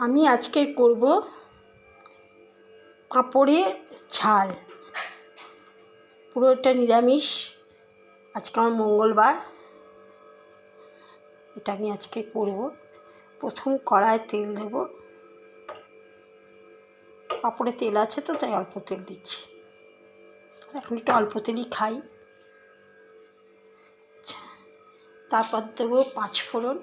আমি আজকে করব পাঁপড়ের ঝাল। পুরোটা নিরামিষ। আজকে আমার মঙ্গলবার। এটা আমি আজকে করব। প্রথম কড়ায় তেল দেব। পাঁপড়ে তেল আছে তো, তাই অল্প তেল দিচ্ছি। এখন একটু অল্প তেলই খাই। তারপর দেবো 5 ফোড়ন,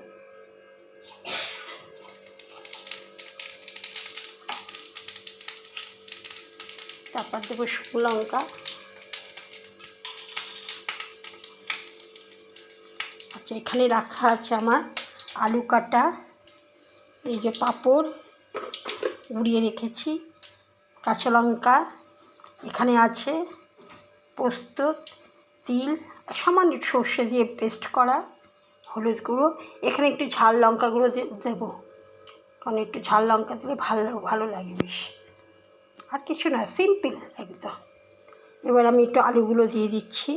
তারপর দেবো শুকনো লঙ্কা, আচ্ছা এখানে রাখা আছে আমার আলু কাটা, এই যে পাঁপড় উড়িয়ে রেখেছি, কাঁচা লঙ্কা, এখানে আছে পোস্ত, তিল, সামান্য সর্ষে দিয়ে পেস্ট করা, হলুদ গুঁড়ো, এখানে একটু ঝাল লঙ্কা গুঁড়ো দেবো, কারণ একটু ঝাল লঙ্কা দিলে ভালো লাগে বেশ। আর কিছু না, সিম্পল একদম। এবার আমি একটু আলুগুলো দিয়ে দিচ্ছি।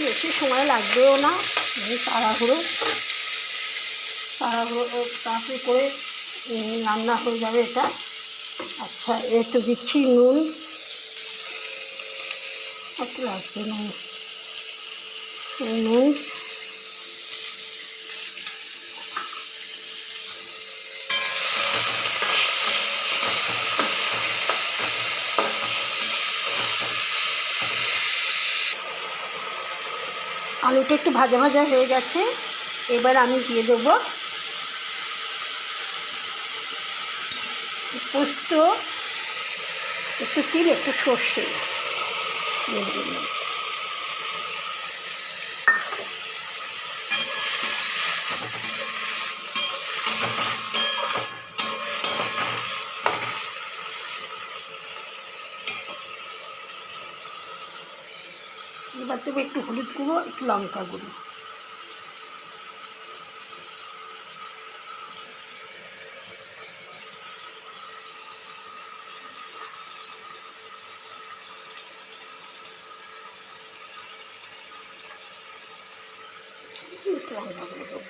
বেশি সময় লাগবেও না, তাড়াহুড়ো করে রান্না হয়ে যাবে এটা। আচ্ছা একটু দিচ্ছি নুন, একটু লাগবে নুন। আলুটা একটু ভাজা ভাজা হয়ে গেছে। এবার আমি দিয়ে দেবো পোস্ত, একটু তিল, একটু সর্ষে দিয়ে দিলাম। এবার দেবো একটু হলুদ গুঁড়ো, একটু লঙ্কা গুঁড়ো। লঙ্কা গুঁড়ো দেবো।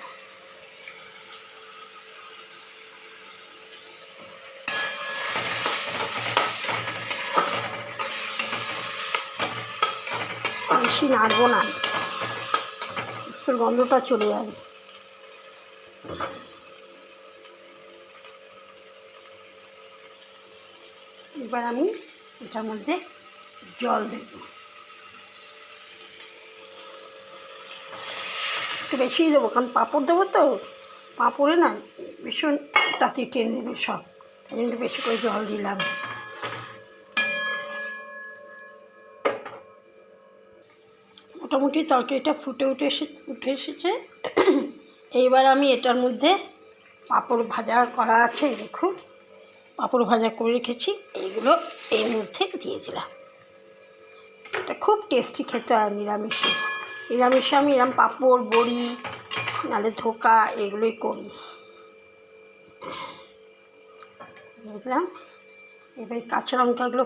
বেশি নাড়বো না, একটু গন্ধটা চলে যাবে। এবার আমি এটার মধ্যে জল দেব, একটু বেশিই দেবো, কারণ পাঁপড় দেবো তো, পাঁপড়ে না ভীষণ তাড়াতাড়ি টেনে নেবে সব, তাই জন্য বেশি করে জল দিলাম। মোটামুটি তরকারিটা উঠে এসেছে। এইবার আমি এটার মধ্যে পাঁপড় ভাজা করা আছে, দেখুন পাঁপড় ভাজা করে রেখেছি, এইগুলো এর মধ্যে দিয়ে দিলাম। এটা খুব টেস্টি খেতে হয় নিরামিষে। আমি এরকম পাঁপড়, বড়ি, নাহলে ধোকা এগুলোই করি। দেখলাম এবার কাঁচা লঙ্কাগুলো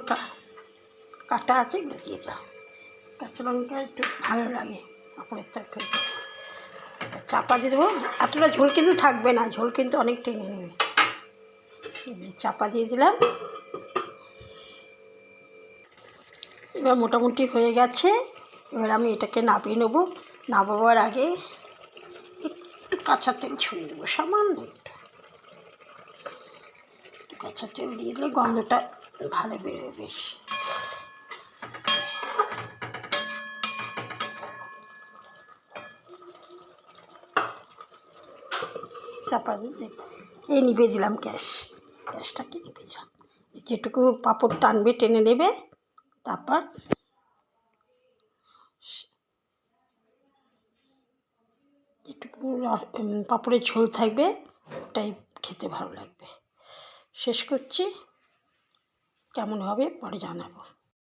কাটা আছে, এগুলো দিয়ে দিলাম। কাঁচা লঙ্কা একটু ভালো লাগে পাঁপড়ের তরকারি। চাপা দিয়ে দেবো। এতটা ঝোল কিন্তু থাকবে না, ঝোল কিন্তু অনেক টেনে নেবে। চাপা দিয়ে দিলাম। এবার মোটামুটি হয়ে গেছে। এবার আমি এটাকে নামিয়ে নেবো। নামাবার আগে একটু কাঁচা তেল ছড়িয়ে দেবো, সামান্য একটু কাঁচা তেল দিয়ে দিলে গন্ধটা ভালো বেরোবে বেশ। চাপা দিয়ে এই নিভে দিলাম, গ্যাসটাকে নিভে দিলাম। যেটুকু পাঁপড় টানবে টেনে নেবে, তারপর যেটুকু পাঁপড়ের ঝোল থাকবে ওটাই খেতে ভালো লাগবে। শেষ করছি, কেমন হবে পরে জানাবো।